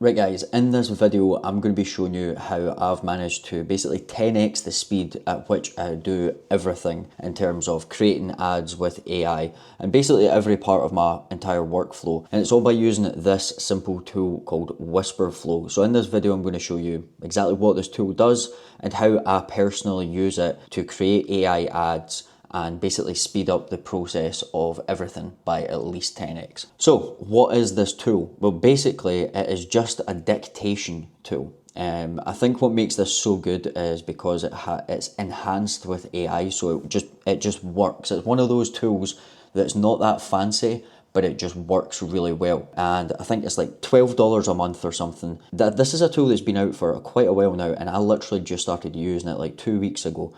Right guys, in this video I'm going to be showing you how I've managed to basically 10x the speed at which I do everything in terms of creating ads with AI and basically every part of my entire workflow, and it's all by using this simple tool called Wispr Flow. So in this video I'm going to show you exactly what this tool does and how I personally use it to create AI ads and basically speed up the process of everything by at least 10x. So what is this tool? Well, basically it is just a dictation tool. I think what makes this so good is because it's enhanced with AI, so it just works. It's one of those tools that's not that fancy, but it just works really well. And I think it's like $12 a month or something. This is a tool that's been out for quite a while now, and I literally just started using it like 2 weeks ago.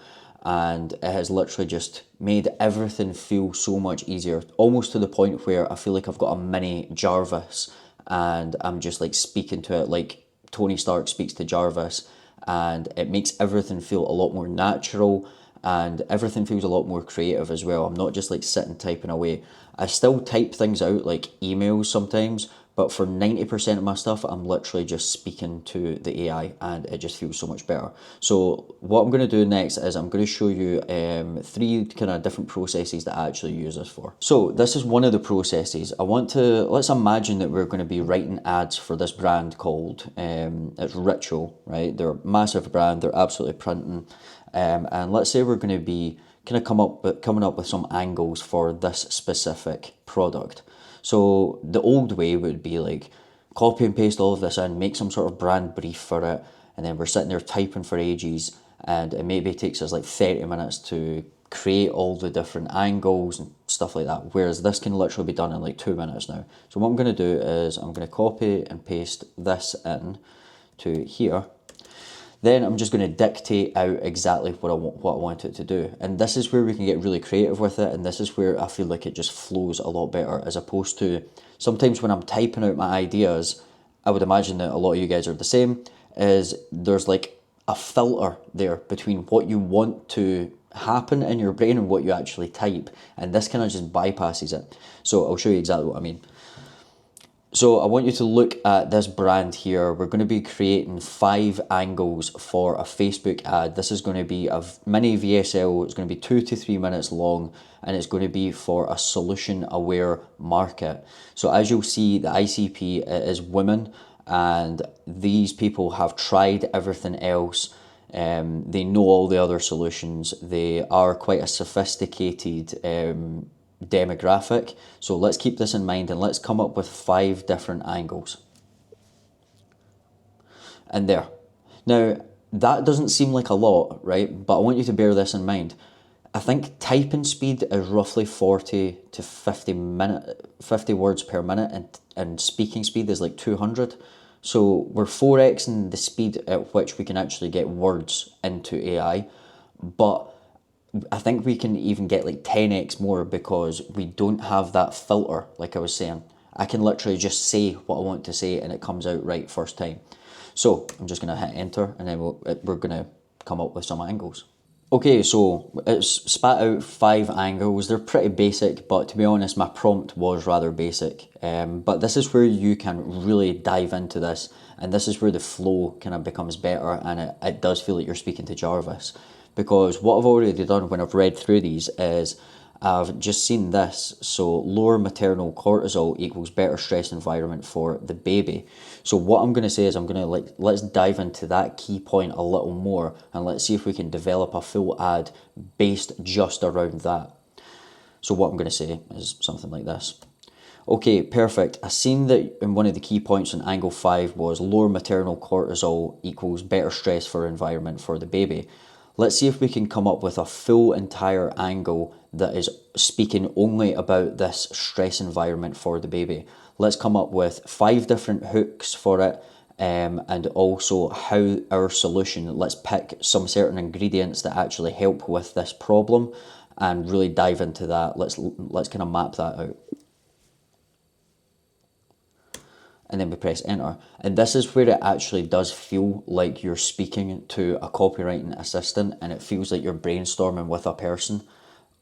And it has literally just made everything feel so much easier, almost to the point where I feel like I've got a mini Jarvis and I'm just like speaking to it like Tony Stark speaks to Jarvis, and it makes everything feel a lot more natural and everything feels a lot more creative as well. I'm not just like sitting typing away. I still type things out like emails sometimes, but for 90% of my stuff, I'm literally just speaking to the AI and it just feels so much better. So what I'm going to do next is I'm going to show you three kind of different processes that I actually use this for. So this is one of the processes. Let's imagine that we're going to be writing ads for this brand called, it's Ritual, right? They're a massive brand, they're absolutely printing. And let's say we're going to be kind of coming up with some angles for this specific product. So the old way would be like copy and paste all of this in, make some sort of brand brief for it, and then we're sitting there typing for ages, and it maybe takes us like 30 minutes to create all the different angles and stuff like that, whereas this can literally be done in like 2 minutes now. So what I'm going to do is I'm going to copy and paste this in to here. Then I'm just going to dictate out exactly what I want it to do. And this is where we can get really creative with it. And this is where I feel like it just flows a lot better, as opposed to sometimes when I'm typing out my ideas, I would imagine that a lot of you guys are the same, is there's like a filter there between what you want to happen in your brain and what you actually type. And this kind of just bypasses it. So I'll show you exactly what I mean. So I want you to look at this brand here. We're going to be creating 5 angles for a Facebook ad. This is going to be a mini VSL. It's going to be 2 to 3 minutes long, and it's going to be for a solution aware market. So as you'll see, the ICP is women, and these people have tried everything else. They know all the other solutions. They are quite a sophisticated demographic. So let's keep this in mind and let's come up with 5 different angles. And there. Now, that doesn't seem like a lot, right? But I want you to bear this in mind. I think typing speed is roughly 40 to 50 words per minute, and speaking speed is like 200. So we're 4xing the speed at which we can actually get words into AI, but I think we can even get like 10x more because we don't have that filter, like I was saying. I can literally just say what I want to say and it comes out right first time. So I'm just going to hit enter, and then we're going to come up with some angles. Okay, so it's spat out 5 angles. They're pretty basic, but to be honest, my prompt was rather basic. But this is where you can really dive into this, and this is where the flow kind of becomes better, and it does feel like you're speaking to Jarvis. Because what I've already done when I've read through these is I've just seen this. So lower maternal cortisol equals better stress environment for the baby. So what I'm going to say is I'm going to let's dive into that key point a little more, and let's see if we can develop a full ad based just around that. So what I'm going to say is something like this. Okay, perfect. I seen that in one of the key points in angle 5 was lower maternal cortisol equals better stress for environment for the baby. Let's see if we can come up with a full entire angle that is speaking only about this stress environment for the baby. Let's come up with 5 different hooks for it, and also how our solution, let's pick some certain ingredients that actually help with this problem and really dive into that. Let's kind of map that out. And then we press enter. And this is where it actually does feel like you're speaking to a copywriting assistant, and it feels like you're brainstorming with a person,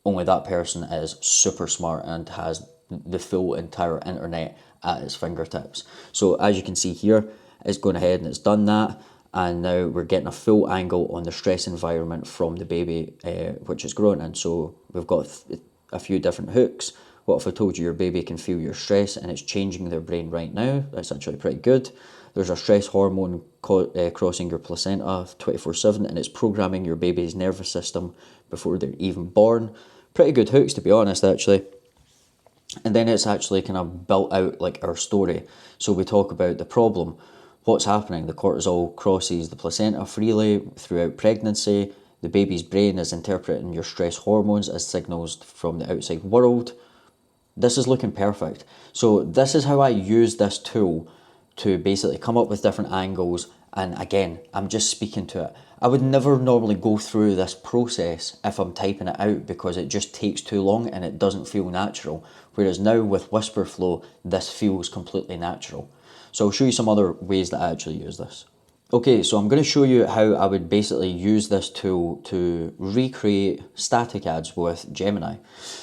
only that person is super smart and has the full entire internet at its fingertips. So as you can see here, It's gone ahead and it's done that. And now we're getting a full angle on the stress environment from the baby, which is growing in. So we've got a few different hooks. What if I told you your baby can feel your stress and it's changing their brain right now? That's actually pretty good. There's a stress hormone crossing your placenta 24/7 and it's programming your baby's nervous system before they're even born. Pretty good hooks, to be honest, actually. And then it's actually kind of built out like our story. So we talk about the problem. What's happening? The cortisol crosses the placenta freely throughout pregnancy. The baby's brain is interpreting your stress hormones as signals from the outside world. This is looking perfect. So this is how I use this tool to basically come up with different angles. And again, I'm just speaking to it. I would never normally go through this process if I'm typing it out because it just takes too long and it doesn't feel natural. Whereas now with Wispr Flow, this feels completely natural. So I'll show you some other ways that I actually use this. Okay, so I'm going to show you how I would basically use this tool to recreate static ads with Gemini.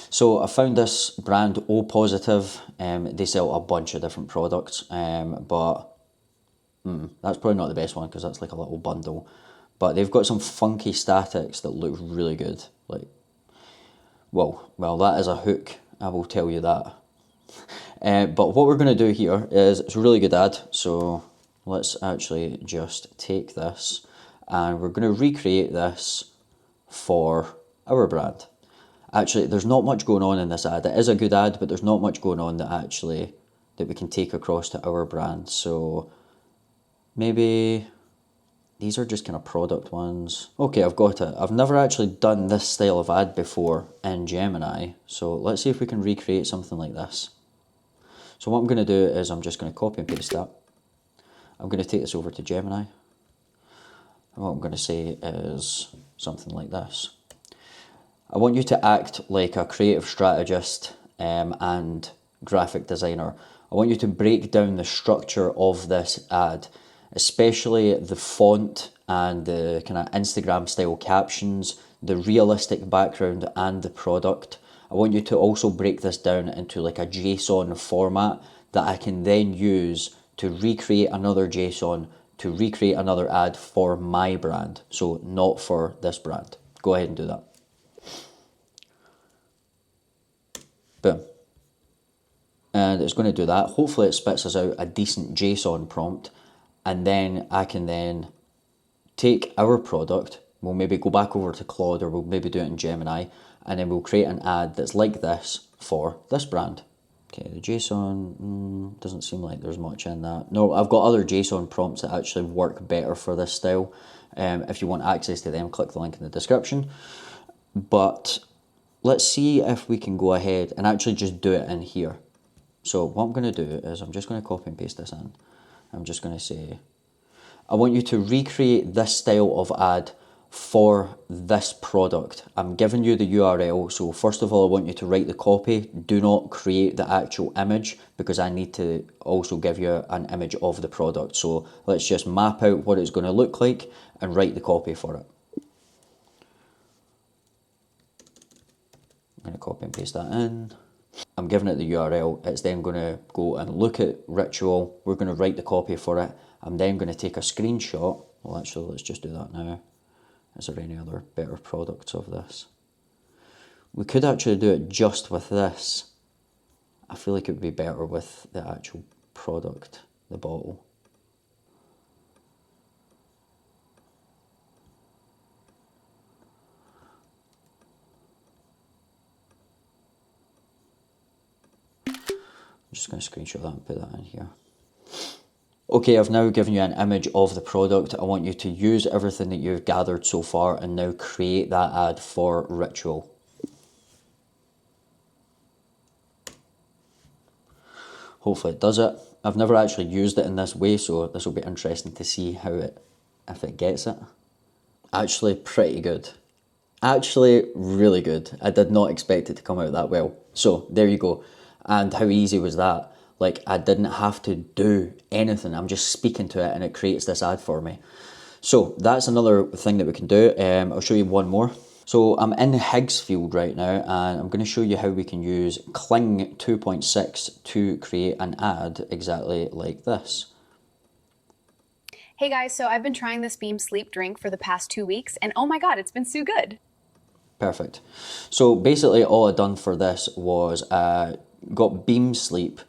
So I found this brand O Positive. They sell a bunch of different products, but that's probably not the best one because that's like a little bundle. But they've got some funky statics that look really good. Like, well, that is a hook. I will tell you that. But what we're going to do here is, it's a really good ad, so let's actually just take this and we're going to recreate this for our brand. Actually, there's not much going on in this ad. It is a good ad, but there's not much going on that we can take across to our brand. So maybe these are just kind of product ones. Okay, I've got it. I've never actually done this style of ad before in Gemini. So let's see if we can recreate something like this. So what I'm going to do is I'm just going to copy and paste that. I'm going to take this over to Gemini. And what I'm going to say is something like this. I want you to act like a creative strategist and graphic designer. I want you to break down the structure of this ad, especially the font and the kind of Instagram style captions, the realistic background and the product. I want you to also break this down into like a JSON format that I can then use to recreate another JSON, to recreate another ad for my brand. So not for this brand. Go ahead and do that. Boom. And it's going to do that. Hopefully it spits us out a decent JSON prompt. And then I can then take our product, we'll maybe go back over to Claude or we'll maybe do it in Gemini, and then we'll create an ad that's like this for this brand. Okay, the JSON doesn't seem like there's much in that. No, I've got other JSON prompts that actually work better for this style. If you want access to them, click the link in the description. But let's see if we can go ahead and actually just do it in here. So what I'm going to do is I'm just going to copy and paste this in. I'm just going to say, I want you to recreate this style of ad for this product. I'm giving you the URL. So first of all, I want you to write the copy. Do not create the actual image because I need to also give you an image of the product. So let's just map out what it's going to look like and write the copy for it. I'm going to copy and paste that in. I'm giving it the URL. It's then going to go and look at Ritual. We're going to write the copy for it. I'm then going to take a screenshot. Well, actually, let's just do that now. Is there any other better products of this? We could actually do it just with this. I feel like it would be better with the actual product, the bottle. I'm just going to screenshot that and put that in here. Okay, I've now given you an image of the product. I want you to use everything that you've gathered so far and now create that ad for Ritual. Hopefully it does it. I've never actually used it in this way, so this will be interesting to see if it gets it. Actually pretty good. Actually really good. I did not expect it to come out that well. So there you go. And how easy was that? Like, I didn't have to do anything. I'm just speaking to it and it creates this ad for me. So that's another thing that we can do. I'll show you one more. So I'm in Higgsfield right now and I'm going to show you how we can use Kling 2.6 to create an ad exactly like this. Hey guys, so I've been trying this Beam Sleep drink for the past 2 weeks, and oh my god, it's been so good. Perfect. So basically all I done for this was got Beam Sleep,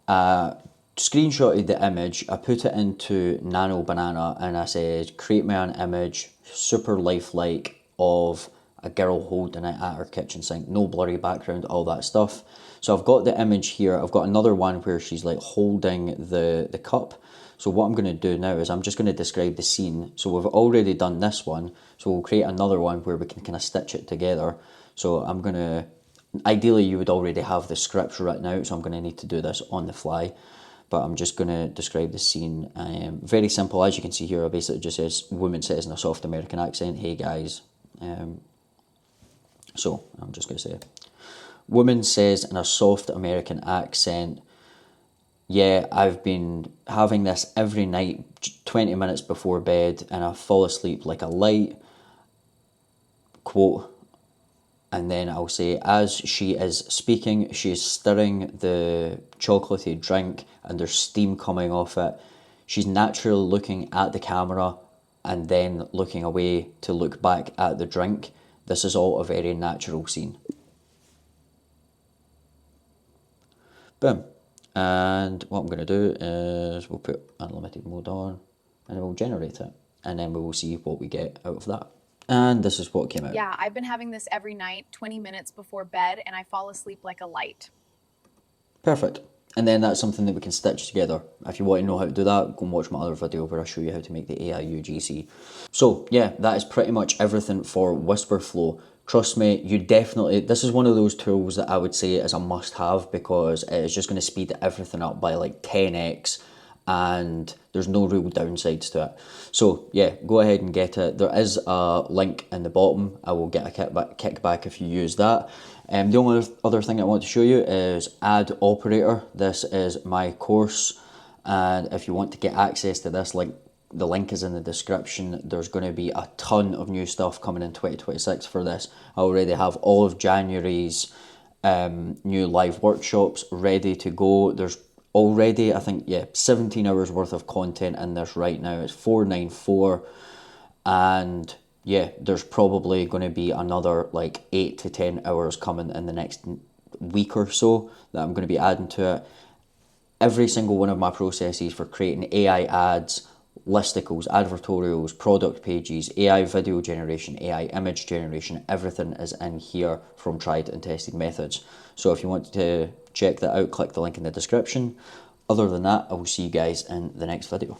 screenshotted the image, I put it into Nano Banana and I said create me an image super lifelike of a girl holding it at her kitchen sink, no blurry background, all that stuff. So I've got the image here, I've got another one where she's like holding the cup. So what I'm going to do now is I'm just going to describe the scene. So we've already done this one, so we'll create another one where we can kind of stitch it together. So I'm going to, ideally you would already have the script written out, so I'm going to need to do this on the fly. But I'm just going to describe the scene. Very simple, as you can see here, it basically just says, woman says in a soft American accent, hey guys. So I'm just going to say, woman says in a soft American accent, yeah, I've been having this every night, 20 minutes before bed, and I fall asleep like a light, quote, and then I'll say, as she is speaking, she is stirring the chocolatey drink and there's steam coming off it. She's naturally looking at the camera and then looking away to look back at the drink. This is all a very natural scene. Boom. And what I'm going to do is we'll put unlimited mode on and then we'll generate it. And then we will see what we get out of that. And this is what came out. Yeah, I've been having this every night, 20 minutes before bed, and I fall asleep like a light. Perfect. And then that's something that we can stitch together. If you want to know how to do that, go and watch my other video where I show you how to make the AI UGC. So yeah, that is pretty much everything for Wispr Flow. Trust me, you definitely, this is one of those tools that I would say is a must have because it is just going to speed everything up by like 10x and there's no real downsides to it. So yeah, go ahead and get it. There is a link in the bottom. I will get a kickback if you use that. The only other thing I want to show you is Ad Operator. This is my course, and if you want to get access to this, like the link is in the description. There's going to be a ton of new stuff coming in 2026 for this. I already have all of January's new live workshops ready to go. There's already, I think, yeah, 17 hours worth of content in this right now. It's 494, and yeah, there's probably going to be another like 8 to 10 hours coming in the next week or so that I'm going to be adding to it. Every single one of my processes for creating AI ads, listicles, advertorials, product pages, AI video generation, AI image generation, everything is in here from tried and tested methods. So if you want to check that out, click the link in the description. Other than that, I will see you guys in the next video.